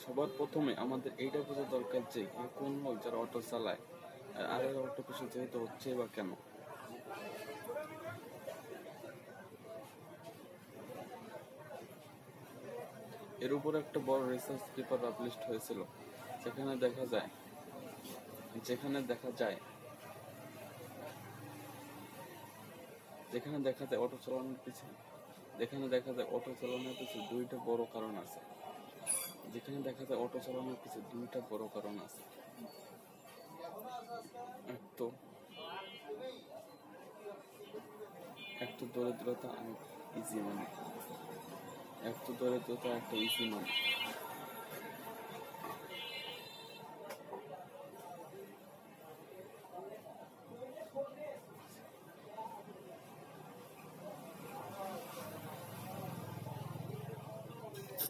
সবার প্রথমে আমাদের এইটা বোঝা দরকার যে কে কোন লোক যারা অটো চালায়, আর আরেক অটো কিছু যেহেতু হচ্ছে বা কেন। এর উপর একটা বড় রিসার্চ পেপার পাবলিশড হয়েছিল, যেখানে দেখা যায় যেখানে দেখা যায় যেখানে দেখা যায় অটো চালানোর পিছনে যেখানে দেখা যায় অটো চালানোর পিছনে দুইটা বড় কারণ আছে। যেখানে দেখা যায় অটো চালানোর পিছনে দুইটা বড় কারণ আছে। এক তো এক তো দরিদ্রতা, আমি ইজি মানি। এক তো দরিদ্রতা, একটা ইজি মানি।